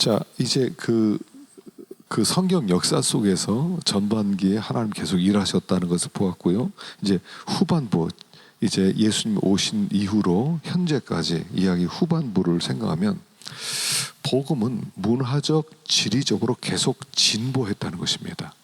자, 이제 그 성경 역사 속에서 전반기에 하나님 계속 일하셨다는 것을 보았고요. 이제 후반부, 이제 예수님 오신 이후로 현재까지 이야기 후반부를 생각하면 복음은 문화적, 지리적으로 계속 진보했다는 것입니다.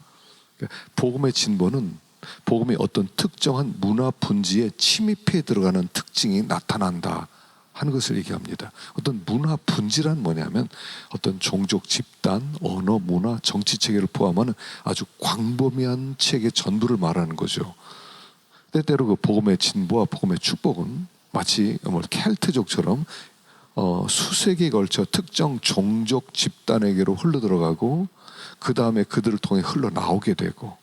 복음의 진보는 복음의 어떤 특정한 문화 분지에 침입해 들어가는 특징이 나타난다 하는 것을 얘기합니다. 어떤 문화 분지란 뭐냐면 어떤 종족, 집단, 언어, 문화, 정치 체계를 포함하는 아주 광범위한 체계 전부를 말하는 거죠. 때때로 그 복음의 진보와 복음의 축복은 마치 켈트족처럼 수세기에 걸쳐 특정 종족 집단에게로 흘러들어가고 그 다음에 그들을 통해 흘러나오게 되고,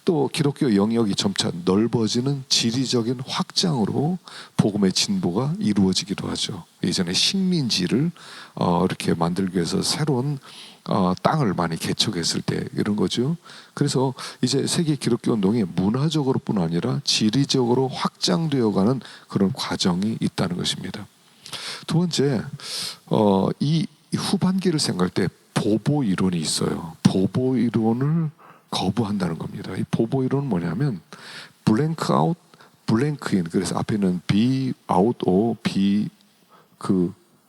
또 기독교 영역이 점차 넓어지는 지리적인 확장으로 복음의 진보가 이루어지기도 하죠. 예전에 식민지를 이렇게 만들기 위해서 새로운 땅을 많이 개척했을 때 이런 거죠. 그래서 이제 세계 기독교 운동이 문화적으로뿐 아니라 지리적으로 확장되어가는 그런 과정이 있다는 것입니다. 두 번째, 이 후반기를 생각할 때 보보 이론이 있어요. 보보 이론을 거부한다는 겁니다. 이 보보 이론은 뭐냐면 블랭크 아웃, 블랭크 인. 그래서 앞에는 be out o, be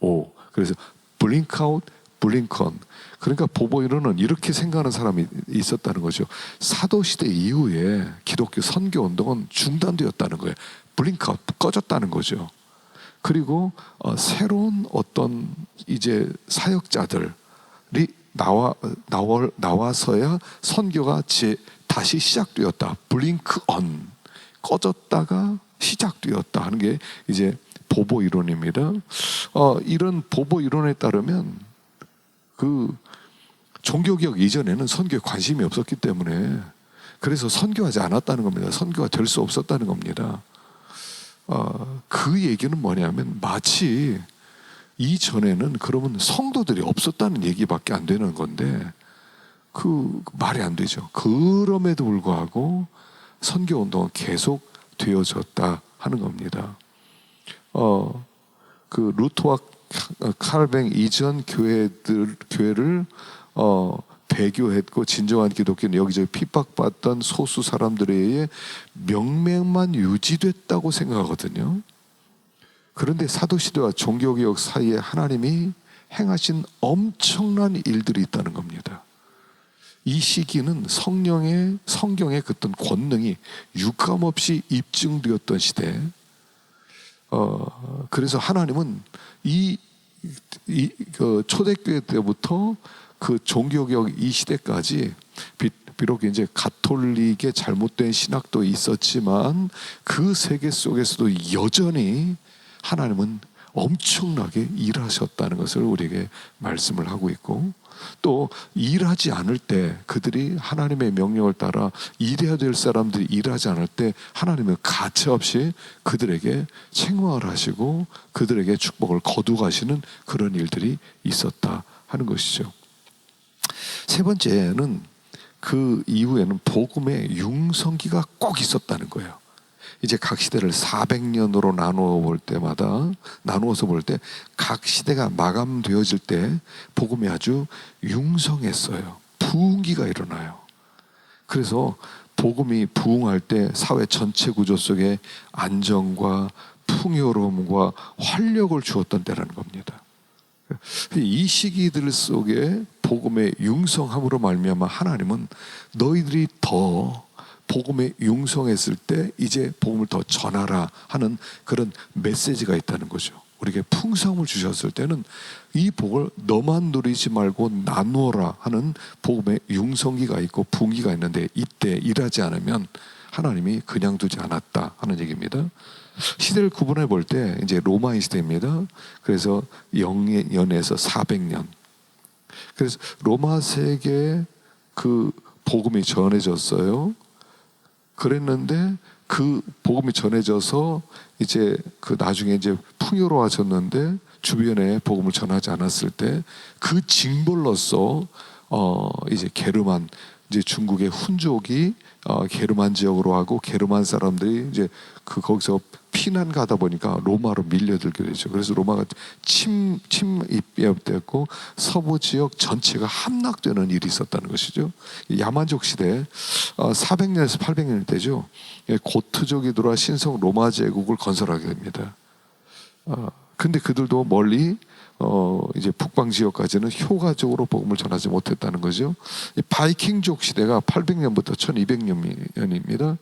o. 그래서 블링크 아웃, 블링크 on. 그러니까 보보 이론은 이렇게 생각하는 사람이 있었다는 거죠. 사도시대 이후에 기독교 선교 운동은 중단되었다는 거예요. 블링크 아웃, 꺼졌다는 거죠. 그리고 새로운 어떤 이제 사역자들이 나와서야 선교가 다시 시작되었다. 블링크 언, 꺼졌다가 시작되었다 하는 게 이제 보보 이론입니다. 이런 보보 이론에 따르면 그 종교개혁 이전에는 선교에 관심이 없었기 때문에 그래서 선교하지 않았다는 겁니다. 선교가 될 수 없었다는 겁니다. 그 얘기는 뭐냐면 마치 이전에는 그러면 성도들이 없었다는 얘기밖에 안 되는 건데 그 말이 안 되죠. 그럼에도 불구하고 선교 운동은 계속 되어졌다 하는 겁니다. 그 루터와 칼뱅 이전 교회를 배교했고 진정한 기독교는 여기저기 핍박받던 소수 사람들에 의해 명맥만 유지됐다고 생각하거든요. 그런데 사도시대와 종교개혁 사이에 하나님이 행하신 엄청난 일들이 있다는 겁니다. 이 시기는 성경의 그 어떤 권능이 유감없이 입증되었던 시대. 그래서 하나님은 그 초대교회 때부터 그 종교개혁 이 시대까지 비록 이제 가톨릭의 잘못된 신학도 있었지만 그 세계 속에서도 여전히 하나님은 엄청나게 일하셨다는 것을 우리에게 말씀을 하고 있고, 또 일하지 않을 때 그들이 하나님의 명령을 따라 일해야 될 사람들이 일하지 않을 때 하나님은 가차없이 그들에게 책망을 하시고 그들에게 축복을 거두가시는 그런 일들이 있었다 하는 것이죠. 세 번째는 그 이후에는 복음의 융성기가 꼭 있었다는 거예요. 이제 각 시대를 400년으로 나누어서 볼 때 각 시대가 마감되어질 때 복음이 아주 융성했어요. 부흥기가 일어나요. 그래서 복음이 부흥할 때 사회 전체 구조 속에 안정과 풍요로움과 활력을 주었던 때라는 겁니다. 이 시기들 속에 복음의 융성함으로 말미암아 하나님은 너희들이 더 복음에 융성했을 때 이제 복음을 더 전하라 하는 그런 메시지가 있다는 거죠. 우리에게 풍성함을 주셨을 때는 이 복을 너만 누리지 말고 나누어라 하는 복음의 융성기가 있고 부흥기가 있는데 이때 일하지 않으면 하나님이 그냥 두지 않았다 하는 얘기입니다. 시대를 구분해 볼 때 이제 로마인 시대입니다. 그래서 0년에서 400년. 그래서 로마 세계에 그 복음이 전해졌어요. 그랬는데 그 복음이 전해져서 이제 그 나중에 이제 풍요로워졌는데 주변에 복음을 전하지 않았을 때 그 징벌로서 이제 게르만, 이제 중국의 훈족이 게르만 지역으로 하고 게르만 사람들이 이제 그 거기서 피난 가다 보니까 로마로 밀려들게 되죠. 그래서 로마가 침입되었고 서부 지역 전체가 함락되는 일이 있었다는 것이죠. 야만족 시대 400년에서 800년 때죠. 고트족이 들어와 신성 로마 제국을 건설하게 됩니다. 근데 그들도 멀리 이제 북방 지역까지는 효과적으로 복음을 전하지 못했다는 거죠. 바이킹족 시대가 800년부터 1200년입니다.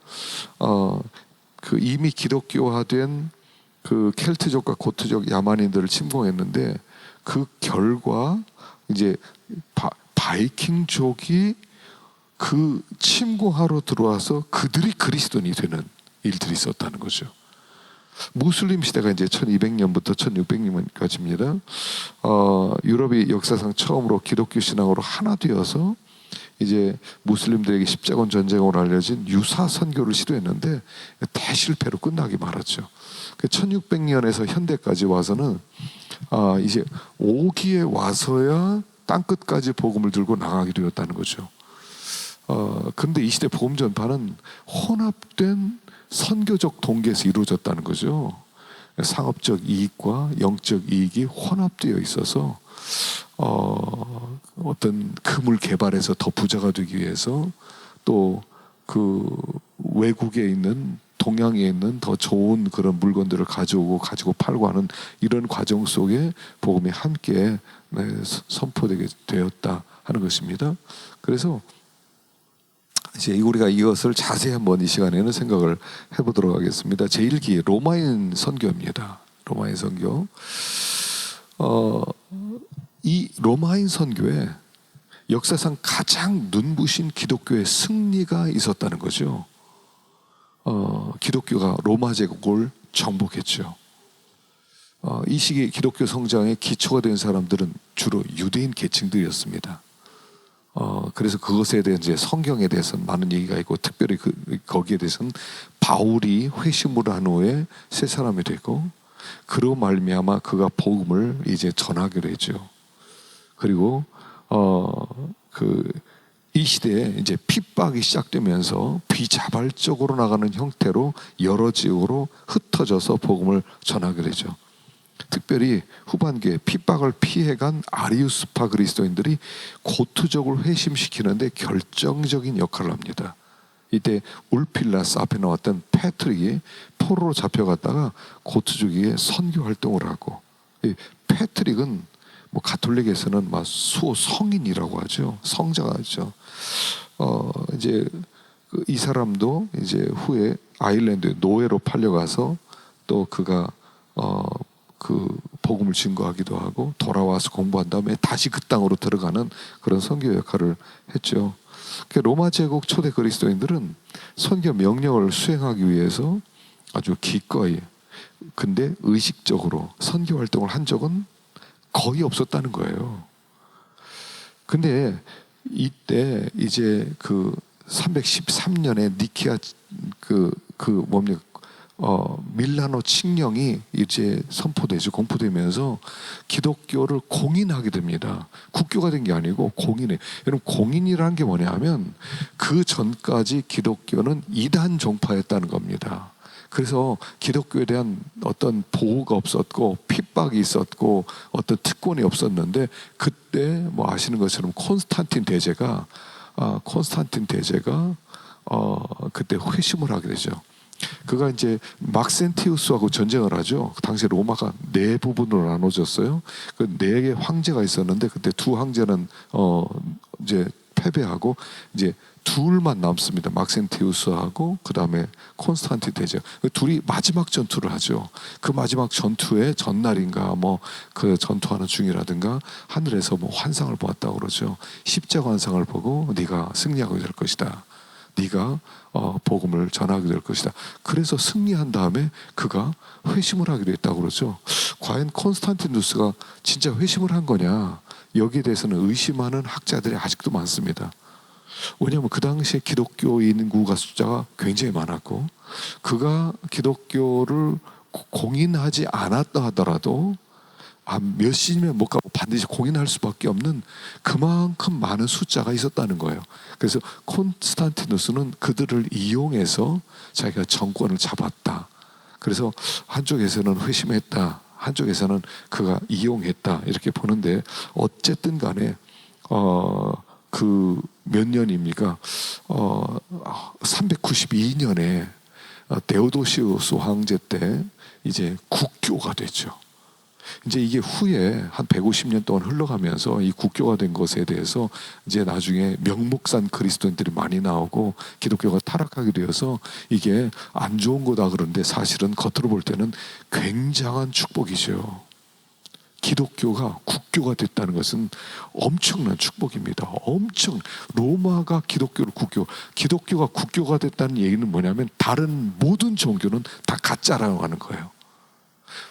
그 이미 기독교화된 그 켈트족과 고트족 야만인들을 침공했는데 그 결과 이제 바이킹족이 그 침공하러 들어와서 그들이 그리스도인이 되는 일들이 있었다는 거죠. 무슬림 시대가 이제 1200년부터 1600년까지입니다. 유럽이 역사상 처음으로 기독교 신앙으로 하나 되어서 이제 무슬림들에게 십자군 전쟁으로 알려진 유사 선교를 시도했는데 대실패로 끝나기 말았죠. 1600년에서 현대까지 와서는 이제 5기에 와서야 땅끝까지 복음을 들고 나가게 되었다는 거죠. 그런데 이 시대 복음 전파는 혼합된 선교적 동기에서 이루어졌다는 거죠. 상업적 이익과 영적 이익이 혼합되어 있어서 어떤 금을 개발해서 더 부자가 되기 위해서 또 그 외국에 있는 동양에 있는 더 좋은 그런 물건들을 가지고 팔고 하는 이런 과정 속에 복음이 함께 선포되게 되었다 하는 것입니다. 그래서 이제 우리가 이것을 자세히 한번 이 시간에는 생각을 해보도록 하겠습니다. 제1기 로마인 선교입니다. 로마인 선교. 이 로마인 선교에 역사상 가장 눈부신 기독교의 승리가 있었다는 거죠. 기독교가 로마 제국을 정복했죠. 이 시기 기독교 성장의 기초가 된 사람들은 주로 유대인 계층들이었습니다. 그래서 그것에 대한 이제 성경에 대해서는 많은 얘기가 있고 특별히 거기에 대해서는 바울이 회심을 한 후에 새 사람이 되고 그로 말미암아 그가 복음을 이제 전하기로 했죠. 그리고 이 시대에 이제 핍박이 시작되면서 비자발적으로 나가는 형태로 여러 지역으로 흩어져서 복음을 전하게 되죠. 특별히 후반기에 핍박을 피해간 아리우스파 그리스도인들이 고트족을 회심시키는데 결정적인 역할을 합니다. 이때 울필라스 앞에 나왔던 패트릭이 포로로 잡혀갔다가 고트족에게 선교 활동을 하고, 이 패트릭은 뭐 가톨릭에서는 막 수호 성인이라고 하죠. 성자가 하죠. 이제 이 사람도 이제 후에 아일랜드 노예로 팔려가서 또 그가 그 복음을 증거하기도 하고 돌아와서 공부한 다음에 다시 그 땅으로 들어가는 그런 선교 역할을 했죠. 로마 제국 초대 그리스도인들은 선교 명령을 수행하기 위해서 아주 기꺼이 근데 의식적으로 선교 활동을 한 적은 거의 없었다는 거예요. 근데 이때 이제 그 313년에 니키아 뭡니까? 밀라노 칙령이 이제 선포되죠. 공포되면서 기독교를 공인하게 됩니다. 국교가 된 게 아니고 공인해. 여러분 공인이라는 게 뭐냐면 그 전까지 기독교는 이단 종파였다는 겁니다. 그래서 기독교에 대한 어떤 보호가 없었고 핍박이 있었고 어떤 특권이 없었는데 그때 뭐 아시는 것처럼 콘스탄틴 대제가 그때 회심을 하게 되죠. 그가 이제 막센티우스하고 전쟁을 하죠. 당시 로마가 네 부분으로 나눠졌어요. 그 네 개 황제가 있었는데 그때 두 황제는 이제 패배하고 이제 둘만 남습니다. 막센티우스하고 그 다음에 콘스탄틴 대제. 둘이 마지막 전투를 하죠. 그 마지막 전투의 전날인가 뭐 그 전투하는 중이라든가 하늘에서 뭐 환상을 보았다고 그러죠. 십자가 환상을 보고 네가 승리하게 될 것이다. 네가 복음을 전하게 될 것이다. 그래서 승리한 다음에 그가 회심을 하게 됐다고 그러죠. 과연 콘스탄티누스가 진짜 회심을 한 거냐? 여기에 대해서는 의심하는 학자들이 아직도 많습니다. 왜냐하면 그 당시에 기독교 인구가 숫자가 굉장히 많았고 그가 기독교를 공인하지 않았다 하더라도 몇 시면 못 가고 반드시 공인할 수밖에 없는 그만큼 많은 숫자가 있었다는 거예요. 그래서 콘스탄티누스는 그들을 이용해서 자기가 정권을 잡았다. 그래서 한쪽에서는 회심했다, 한쪽에서는 그가 이용했다 이렇게 보는데, 어쨌든 간에 그 몇 년입니까? 392년에 데오도시우스 황제 때 이제 국교가 됐죠. 이제 이게 후에 한 150년 동안 흘러가면서 이 국교가 된 것에 대해서 이제 나중에 명목산 그리스도인들이 많이 나오고 기독교가 타락하게 되어서 이게 안 좋은 거다 그러는데, 사실은 겉으로 볼 때는 굉장한 축복이죠. 기독교가 국교가 됐다는 것은 엄청난 축복입니다. 로마가 기독교가 국교가 됐다는 얘기는 뭐냐면, 다른 모든 종교는 다 가짜라고 하는 거예요.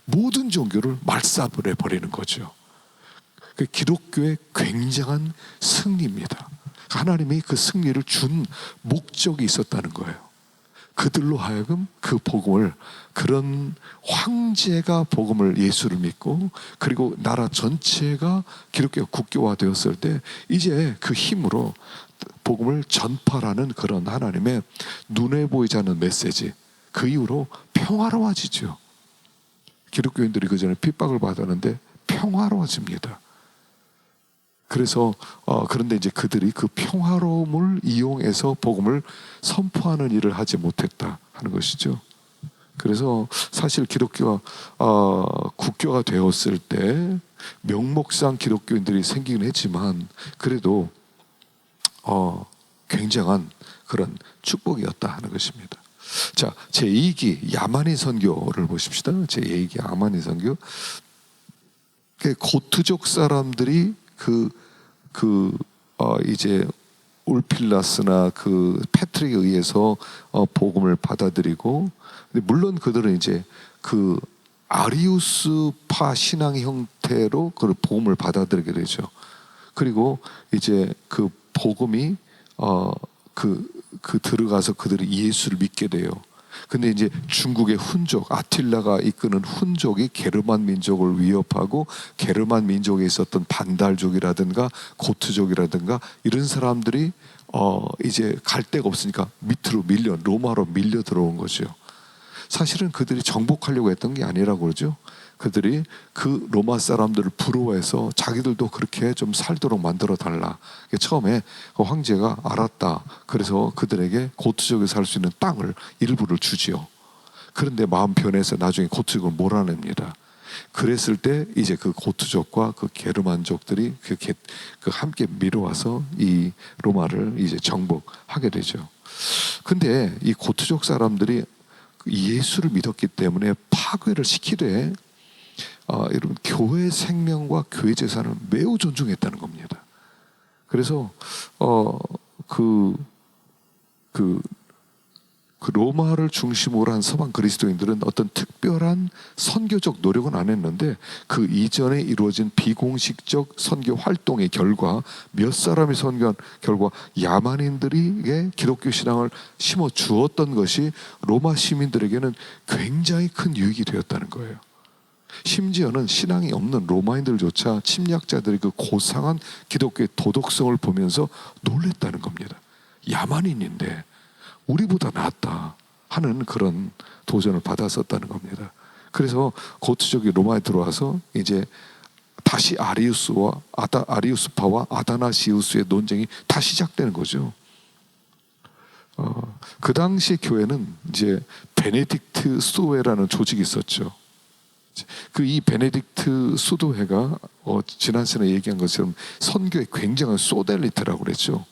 모든 종교를 말살해 버리는 거죠. 그 기독교의 굉장한 승리입니다. 하나님이 그 승리를 준 목적이 있었다는 거예요. 그들로 하여금 그 복음을, 그런 황제가 복음을, 예수를 믿고, 그리고 나라 전체가 기독교 국교화 되었을 때 이제 그 힘으로 복음을 전파라는 그런 하나님의 눈에 보이지 않는 메시지, 그 이후로 평화로워지죠. 기독교인들이 그전에 핍박을 받았는데 평화로워집니다. 그래서 그런데 이제 그들이 그 평화로움을 이용해서 복음을 선포하는 일을 하지 못했다 하는 것이죠. 그래서 사실 기독교가 국교가 되었을 때 명목상 기독교인들이 생기긴 했지만, 그래도 굉장한 그런 축복이었다 하는 것입니다. 자, 제2기 야만인 선교를 보십시다. 제2기 야만인 선교. 고트족 사람들이 이제 울필라스나 그 패트릭에 의해서 복음을 받아들이고, 물론 그들은 이제 그 아리우스파 신앙의 형태로 그 복음을 받아들이게 되죠. 그리고 이제 그 복음이 들어가서 그들이 예수를 믿게 돼요. 근데 이제 중국의 훈족, 아틸라가 이끄는 훈족이 게르만 민족을 위협하고, 게르만 민족에 있었던 반달족이라든가 고트족이라든가 이런 사람들이 이제 갈 데가 없으니까 밑으로 로마로 밀려 들어온 거죠. 사실은 그들이 정복하려고 했던 게 아니라고 그러죠. 그들이 그 로마 사람들을 부러워해서 자기들도 그렇게 좀 살도록 만들어 달라. 처음에 그 황제가 알았다. 그래서 그들에게 고트족에 살 수 있는 땅을 일부를 주지요. 그런데 마음 변해서 나중에 고트족을 몰아냅니다. 그랬을 때 이제 그 고트족과 그 게르만족들이 함께 밀어와서 이 로마를 이제 정복하게 되죠. 근데 이 고트족 사람들이 예수를 믿었기 때문에 파괴를 시키되, 여러분, 교회 생명과 교회 재산을 매우 존중했다는 겁니다. 그래서 그 로마를 중심으로 한 서방 그리스도인들은 어떤 특별한 선교적 노력은 안 했는데, 그 이전에 이루어진 비공식적 선교 활동의 결과, 몇 사람이 선교한 결과 야만인들에게 기독교 신앙을 심어 주었던 것이 로마 시민들에게는 굉장히 큰 유익이 되었다는 거예요. 심지어는 신앙이 없는 로마인들조차 침략자들의 그 고상한 기독교의 도덕성을 보면서 놀랬다는 겁니다. 야만인인데 우리보다 낫다 하는 그런 도전을 받았었다는 겁니다. 그래서 고트족이 로마에 들어와서 이제 다시 아리우스파와 아다나시우스의 논쟁이 다시 시작되는 거죠. 그 당시 교회는 이제 베네딕트 수도회라는 조직이 있었죠. 이 베네딕트 수도회가 지난 시간에 얘기한 것처럼 선교의 굉장한 소델리트라고 그랬죠.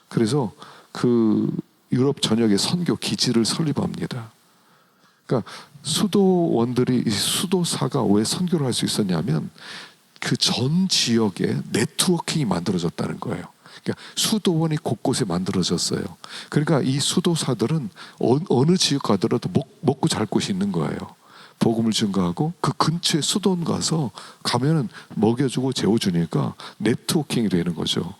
그래서 그 유럽 전역에 선교 기지를 설립합니다. 그러니까 수도사가 왜 선교를 할 수 있었냐면, 그 전 지역에 네트워킹이 만들어졌다는 거예요. 그러니까 수도원이 곳곳에 만들어졌어요. 그러니까 이 수도사들은 어느 지역 가더라도 먹고 잘 곳이 있는 거예요. 복음을 증거하고 그 근처에 수도원 가면은 먹여주고 재워주니까 네트워킹이 되는 거죠.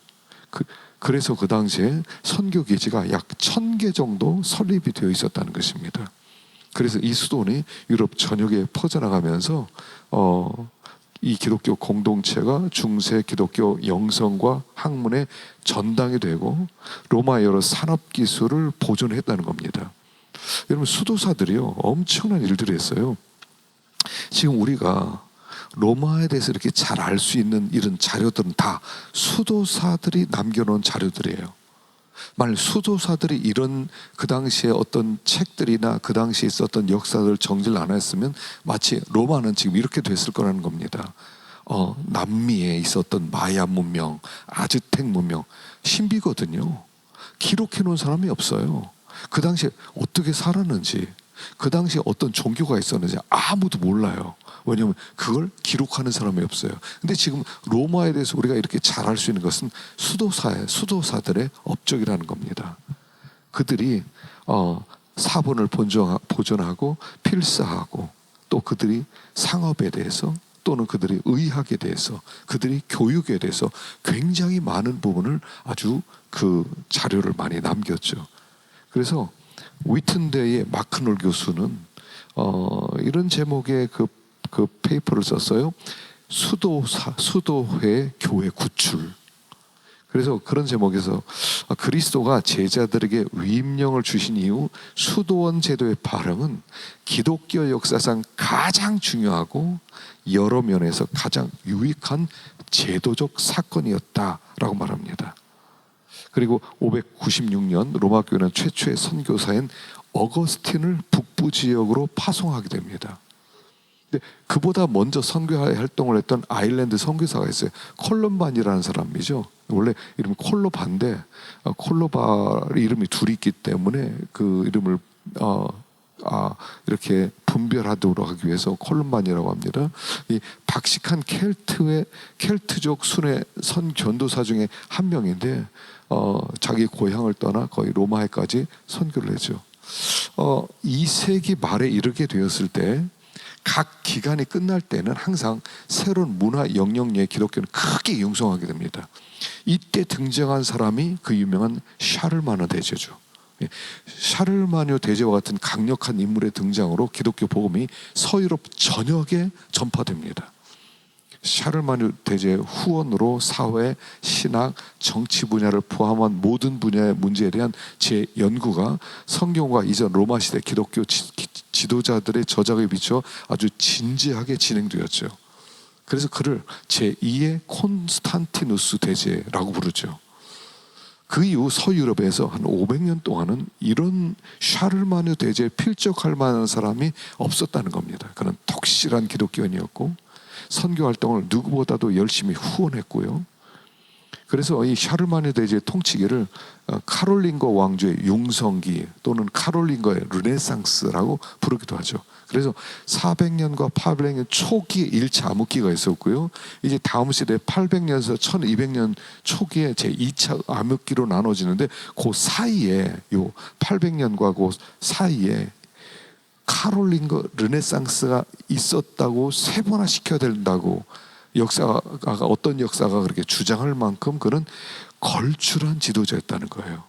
그래서 그 당시에 선교 기지가 약 1000개 정도 설립이 되어 있었다는 것입니다. 그래서 이 수도원이 유럽 전역에 퍼져나가면서 이 기독교 공동체가 중세 기독교 영성과 학문의 전당이 되고, 로마의 여러 산업 기술을 보존했다는 겁니다. 여러분 수도사들이요 엄청난 일들을 했어요. 지금 우리가 로마에 대해서 이렇게 잘 알 수 있는 이런 자료들은 다 수도사들이 남겨놓은 자료들이에요. 만약 수도사들이 이런 그 당시에 어떤 책들이나 그 당시에 있었던 역사를 정리를 안 했으면 마치 로마는 지금 이렇게 됐을 거라는 겁니다. 남미에 있었던 마야 문명, 아즈텍 문명, 신비거든요. 기록해 놓은 사람이 없어요. 그 당시에 어떻게 살았는지, 그 당시에 어떤 종교가 있었는지 아무도 몰라요. 왜냐하면 그걸 기록하는 사람이 없어요. 근데 지금 로마에 대해서 우리가 이렇게 잘 알 수 있는 것은 수도사들의 업적이라는 겁니다. 그들이 사본을 보존하고 필사하고, 또 그들이 상업에 대해서, 또는 그들이 의학에 대해서, 그들이 교육에 대해서 굉장히 많은 부분을 아주 그 자료를 많이 남겼죠. 그래서 위튼대의 마크놀 교수는 이런 제목의 그 페이퍼를 썼어요. 수도회 교회 구출. 그래서 그런 제목에서 그리스도가 제자들에게 위임령을 주신 이후 수도원 제도의 발흥은 기독교 역사상 가장 중요하고 여러 면에서 가장 유익한 제도적 사건이었다라고 말합니다. 그리고 596년 로마 교회는 최초의 선교사인 어거스틴을 북부 지역으로 파송하게 됩니다. 근데 그보다 먼저 선교 활동을 했던 아일랜드 선교사가 있어요. 콜럼반이라는 사람이죠. 원래 이름이 콜로바인데 콜로바 이름이 둘이 있기 때문에 그 이름을 이렇게 분별하도록 하기 위해서 콜럼반이라고 합니다. 이 박식한 켈트족 순회 선전도사 중에 한 명인데 자기 고향을 떠나 거의 로마에까지 선교를 했죠. 2세기 말에 이르게 되었을 때 각 기간이 끝날 때는 항상 새로운 문화 영역의 기독교는 크게 융성하게 됩니다. 이때 등장한 사람이 그 유명한 샤를마누 대제죠. 샤를마누 대제와 같은 강력한 인물의 등장으로 기독교 복음이 서유럽 전역에 전파됩니다. 샤를마누 대제의 후원으로 사회, 신학, 정치 분야를 포함한 모든 분야의 문제에 대한 제 연구가 성경과 이전 로마 시대 기독교 지도자들의 저작에 비춰 아주 진지하게 진행되었죠. 그래서 그를 제2의 콘스탄티누스 대제라고 부르죠. 그 이후 서유럽에서 한 500년 동안은 이런 샤를마누 대제에 필적할 만한 사람이 없었다는 겁니다. 그는 독실한 기독교인이었고 선교 활동을 누구보다도 열심히 후원했고요. 그래서 이 샤를마누 대제의 통치기를 카롤링거 왕조의 용성기 또는 카롤링거의 르네상스라고 부르기도 하죠. 그래서 400년과 800년 초기에 1차 암흑기가 있었고요. 이제 다음 시대 800년에서 1200년 초기에 제2차 암흑기로 나눠지는데 그 사이에 요 800년과 그 사이에 카롤링거 르네상스가 있었다고 세분화시켜야 된다고 어떤 역사가 그렇게 주장할 만큼 그는 걸출한 지도자였다는 거예요.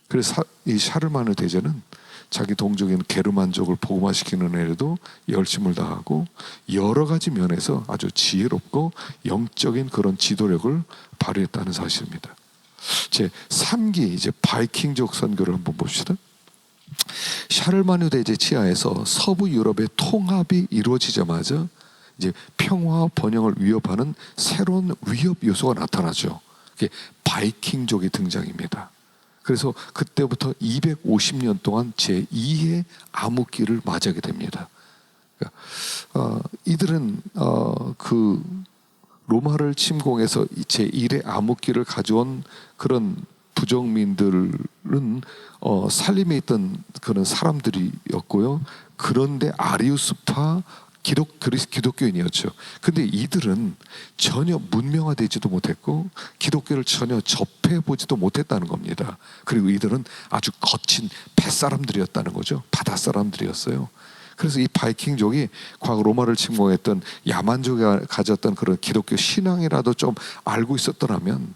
그래서 이 샤르마누 대제는 자기 동족인 게르만족을 복음화시키는 일에도 열심을 다하고 여러 가지 면에서 아주 지혜롭고 영적인 그런 지도력을 발휘했다는 사실입니다. 제 3기 이제 바이킹족 선교를 한번 봅시다. 샤르마누 대제 치하에서 서부 유럽의 통합이 이루어지자마자 이제 평화와 번영을 위협하는 새로운 위협 요소가 나타나죠. 그게 바이킹족의 등장입니다. 그래서 그때부터 250년 동안 제2의 암흑기를 맞이하게 됩니다. 이들은 그 로마를 침공해서 제1의 암흑기를 가져온 그런 부정민들은 살림에 있던 그런 사람들이었고요. 그런데 아리우스파 기독교인이었죠. 근데 이들은 전혀 문명화되지도 못했고 기독교를 전혀 접해보지도 못했다는 겁니다. 그리고 이들은 아주 거친 뱃사람들이었다는 거죠. 바닷사람들이었어요. 그래서 이 바이킹족이 과거 로마를 침공했던 야만족이 가졌던 그런 기독교 신앙이라도 좀 알고 있었더라면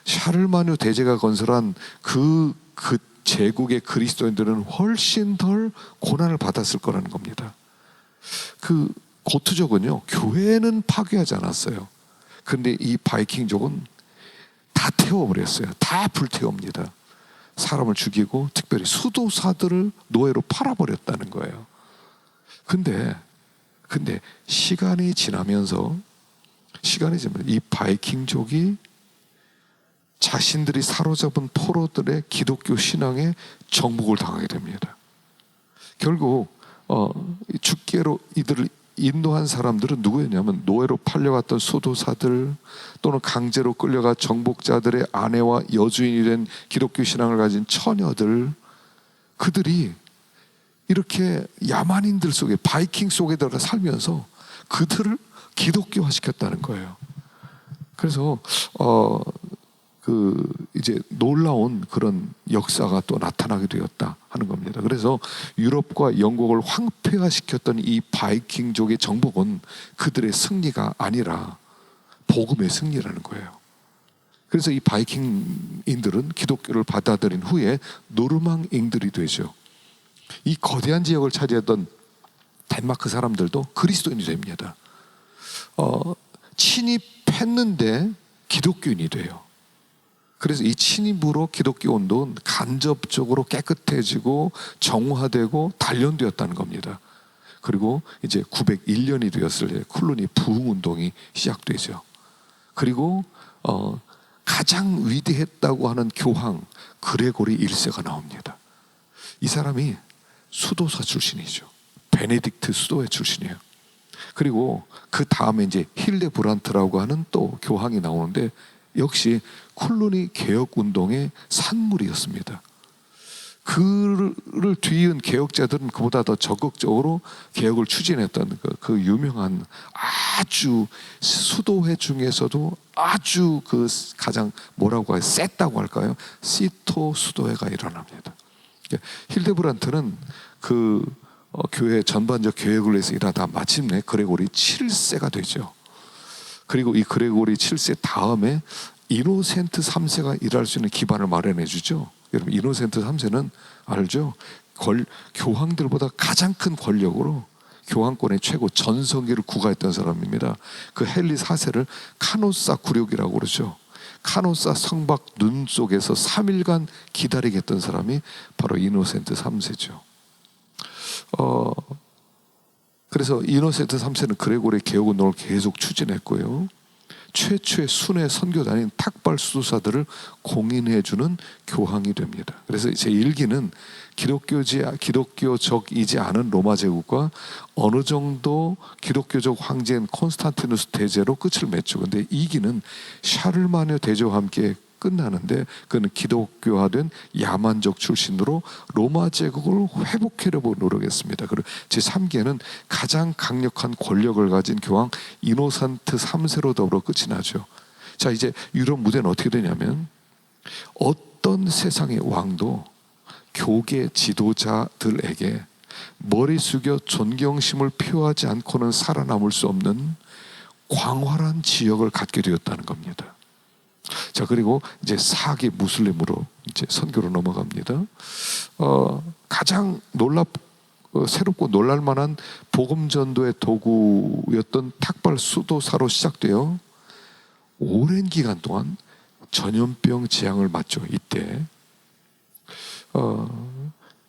샤르마누 대제가 건설한 그 제국의 그리스도인들은 훨씬 덜 고난을 받았을 거라는 겁니다. 그 고트족은요, 교회는 파괴하지 않았어요. 그런데 이 바이킹족은 다 태워버렸어요. 다 불태웁니다. 사람을 죽이고 특별히 수도사들을 노예로 팔아버렸다는 거예요. 근데 시간이 지나면서 이 바이킹족이 자신들이 사로잡은 포로들의 기독교 신앙에 정복을 당하게 됩니다. 결국 죽게로 이들을 인도한 사람들은 누구였냐면 노예로 팔려갔던 수도사들 또는 강제로 끌려가 정복자들의 아내와 여주인이 된 기독교 신앙을 가진 처녀들, 그들이 이렇게 야만인들 속에, 바이킹 속에 들어 살면서 그들을 기독교화 시켰다는 거예요. 그래서 이제 놀라운 그런 역사가 또 나타나게 되었다 하는 겁니다. 그래서 유럽과 영국을 황폐화시켰던 이 바이킹족의 정복은 그들의 승리가 아니라 복음의 승리라는 거예요. 그래서 이 바이킹인들은 기독교를 받아들인 후에 노르망인들이 되죠. 이 거대한 지역을 차지했던 덴마크 사람들도 그리스도인이 됩니다. 침입했는데 기독교인이 돼요. 그래서 이 침입으로 기독교 운동은 간접적으로 깨끗해지고 정화되고 단련되었다는 겁니다. 그리고 이제 901년이 되었을 때 쿨루니 부흥 운동이 시작되죠. 그리고 가장 위대했다고 하는 교황 그레고리 1세가 나옵니다. 이 사람이 수도사 출신이죠. 베네딕트 수도회 출신이에요. 그리고 그 다음에 이제 힐데브란트라고 하는 또 교황이 나오는데 역시 쿨루니 개혁운동의 산물이었습니다. 그를 뒤이은 개혁자들은 그보다 더 적극적으로 개혁을 추진했던 그 유명한 아주 수도회 중에서도 아주 그 가장 뭐라고 해요? 셌다고 할까요? 시토 수도회가 일어납니다. 힐데브란트는 그 교회 전반적 개혁을 위해서 일하다 마침내 그레고리 7세가 되죠. 그리고 이 그레고리 7세 다음에 이노센트 3세가 일할 수 있는 기반을 마련해 주죠. 여러분 이노센트 3세는 알죠? 교황들보다 가장 큰 권력으로 교황권의 최고 전성기를 구가했던 사람입니다. 그 헨리 4세를 카노사 굴욕이라고 그러죠. 카노사 성박 눈 속에서 3일간 기다리게 했던 사람이 바로 이노센트 3세죠. 그래서 이노센트 3세는 그레고리 개혁운동을 계속 추진했고요. 최초의 순회 선교단인 탁발 수도사들을 공인해주는 교황이 됩니다. 그래서 제1기는 기독교적이지 않은 로마 제국과 어느 정도 기독교적 황제인 콘스탄티누스 대제로 끝을 맺죠. 근데 2기는 샤를마녀 대제와 함께 끝나는데 그는 기독교화된 야만적 출신으로 로마 제국을 회복하려고 노력했습니다. 그리고 제3기에는 가장 강력한 권력을 가진 교황 이노산트 3세로 더불어 끝이 나죠. 자, 이제 유럽 무대는 어떻게 되냐면 어떤 세상의 왕도 교계 지도자들에게 머리 숙여 존경심을 표하지 않고는 살아남을 수 없는 광활한 지역을 갖게 되었다는 겁니다. 자, 그리고 이제 4기 무슬림으로 이제 선교로 넘어갑니다. 가장 새롭고 놀랄만한 복음 전도의 도구였던 탁발 수도사로 시작되어 오랜 기간 동안 전염병 재앙을 맞죠. 이때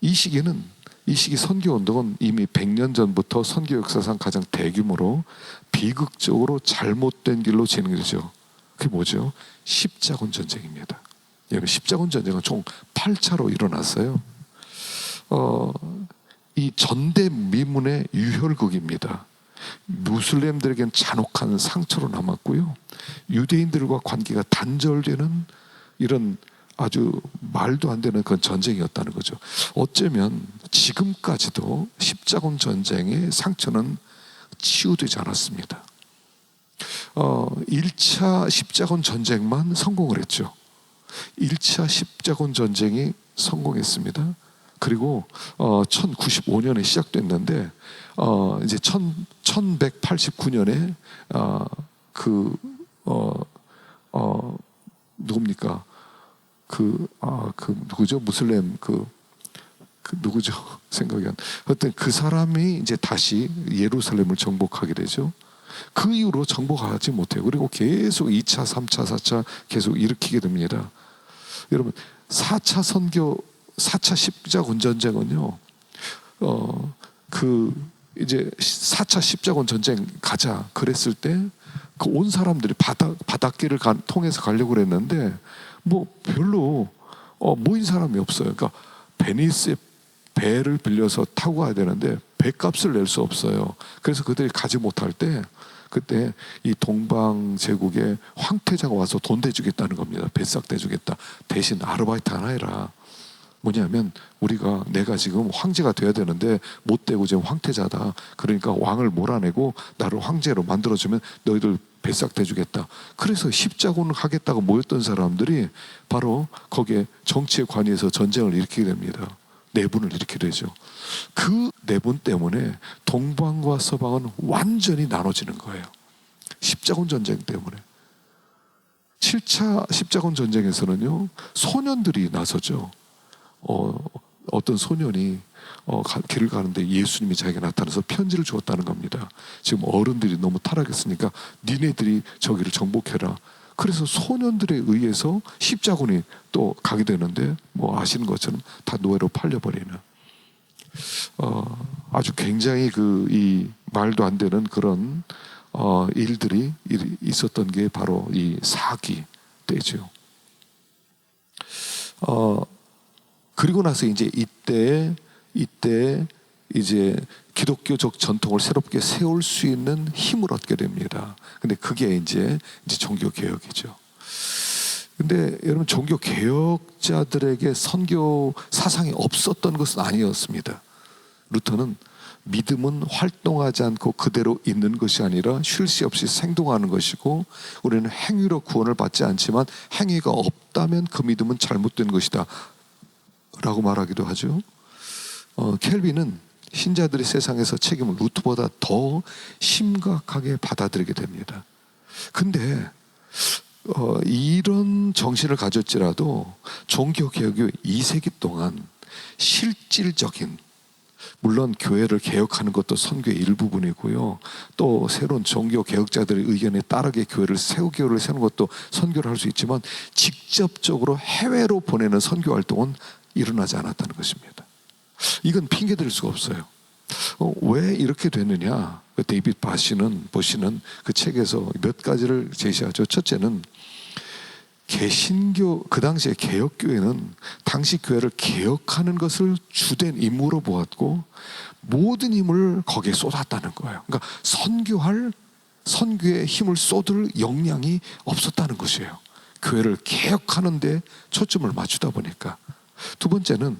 이 시기 선교 운동은 이미 100년 전부터 선교 역사상 가장 대규모로 비극적으로 잘못된 길로 진행되죠. 그게 뭐죠? 십자군 전쟁입니다. 여러분, 십자군 전쟁은 총 8차로 일어났어요. 이 전대미문의 유혈극입니다. 무슬림들에겐 잔혹한 상처로 남았고요. 유대인들과 관계가 단절되는 이런 아주 말도 안 되는 그런 전쟁이었다는 거죠. 어쩌면 지금까지도 십자군 전쟁의 상처는 치유되지 않았습니다. 1차 십자군 전쟁만 성공을 했죠. 1차 십자군 전쟁이 성공했습니다. 그리고 1095년에 시작됐는데 이제 1189년에 누굽니까? 누구죠? 무슬림 누구죠? 생각이 안. 하여튼 그 사람이 이제 다시 예루살렘을 정복하게 되죠. 그 이후로 정복하지 못해요. 그리고 계속 2차, 3차, 4차 계속 일으키게 됩니다. 여러분, 4차 선교, 4차 십자군 전쟁은요, 이제 4차 십자군 전쟁 가자 그랬을 때 그 온 사람들이 바닷길을 통해서 가려고 그랬는데 뭐 별로 모인 사람이 없어요. 그러니까 베니스에 배를 빌려서 타고 가야 되는데 배값을 낼 수 없어요. 그래서 그들이 가지 못할 때 그때 이 동방 제국의 황태자가 와서 돈 대주겠다는 겁니다. 배싹 대주겠다. 대신 아르바이트 하나 해라. 뭐냐면 내가 지금 황제가 돼야 되는데 못 되고 지금 황태자다. 그러니까 왕을 몰아내고 나를 황제로 만들어주면 너희들 배싹 대주겠다. 그래서 십자군을 하겠다고 모였던 사람들이 바로 거기에 정치에 관여해서 전쟁을 일으키게 됩니다. 내분을 일으키게 되죠. 그 내분 때문에 동방과 서방은 완전히 나눠지는 거예요. 십자군 전쟁 때문에. 7차 십자군 전쟁에서는요, 소년들이 나서죠. 어떤 소년이 길을 가는데 예수님이 자기가 나타나서 편지를 주었다는 겁니다. 지금 어른들이 너무 타락했으니까 니네들이 저기를 정복해라. 그래서 소년들에 의해서 십자군이 또 가게 되는데 뭐 아시는 것처럼 다 노예로 팔려버리는 아주 굉장히 이 말도 안 되는 그런 일들이 있었던 게 바로 이 사기 때죠. 그리고 나서 이제 이때 이제 기독교적 전통을 새롭게 세울 수 있는 힘을 얻게 됩니다. 근데 그게 이제 종교 개혁이죠. 근데 여러분, 종교 개혁자들에게 선교 사상이 없었던 것은 아니었습니다. 루터는 믿음은 활동하지 않고 그대로 있는 것이 아니라 쉴 새 없이 생동하는 것이고, 우리는 행위로 구원을 받지 않지만 행위가 없다면 그 믿음은 잘못된 것이다 라고 말하기도 하죠. 켈빈은 신자들이 세상에서 책임을 루터보다 더 심각하게 받아들이게 됩니다. 근데 이런 정신을 가졌지라도 종교개혁이 2세기 동안 실질적인, 물론 교회를 개혁하는 것도 선교의 일부분이고요, 또 새로운 종교개혁자들의 의견에 따르게 교회를 세우는 것도 선교를 할 수 있지만 직접적으로 해외로 보내는 선교활동은 일어나지 않았다는 것입니다. 이건 핑계 댈 수가 없어요. 왜 이렇게 되느냐? 데이빗 보시는 그 책에서 몇 가지를 제시하죠. 첫째는 개신교, 그 당시에 개혁교회는 당시 교회를 개혁하는 것을 주된 임무로 보았고 모든 힘을 거기에 쏟았다는 거예요. 그러니까 선교에 힘을 쏟을 역량이 없었다는 것이에요. 교회를 개혁하는 데 초점을 맞추다 보니까. 두 번째는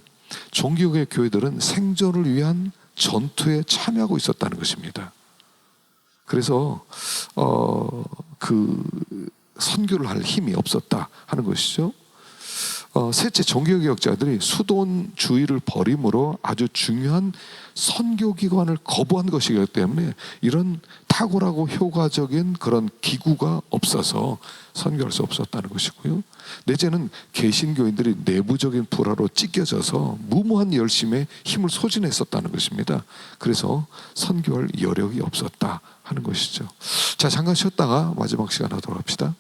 종교계 교회들은 생존을 위한 전투에 참여하고 있었다는 것입니다. 그래서 선교를 할 힘이 없었다 하는 것이죠. 셋째, 종교개혁자들이 수돈주의를 버림으로 아주 중요한 선교기관을 거부한 것이기 때문에 이런 탁월하고 효과적인 그런 기구가 없어서 선교할 수 없었다는 것이고요. 넷째는 개신교인들이 내부적인 불화로 찢겨져서 무모한 열심에 힘을 소진했었다는 것입니다. 그래서 선교할 여력이 없었다 하는 것이죠. 자, 잠깐 쉬었다가 마지막 시간 하도록 합시다.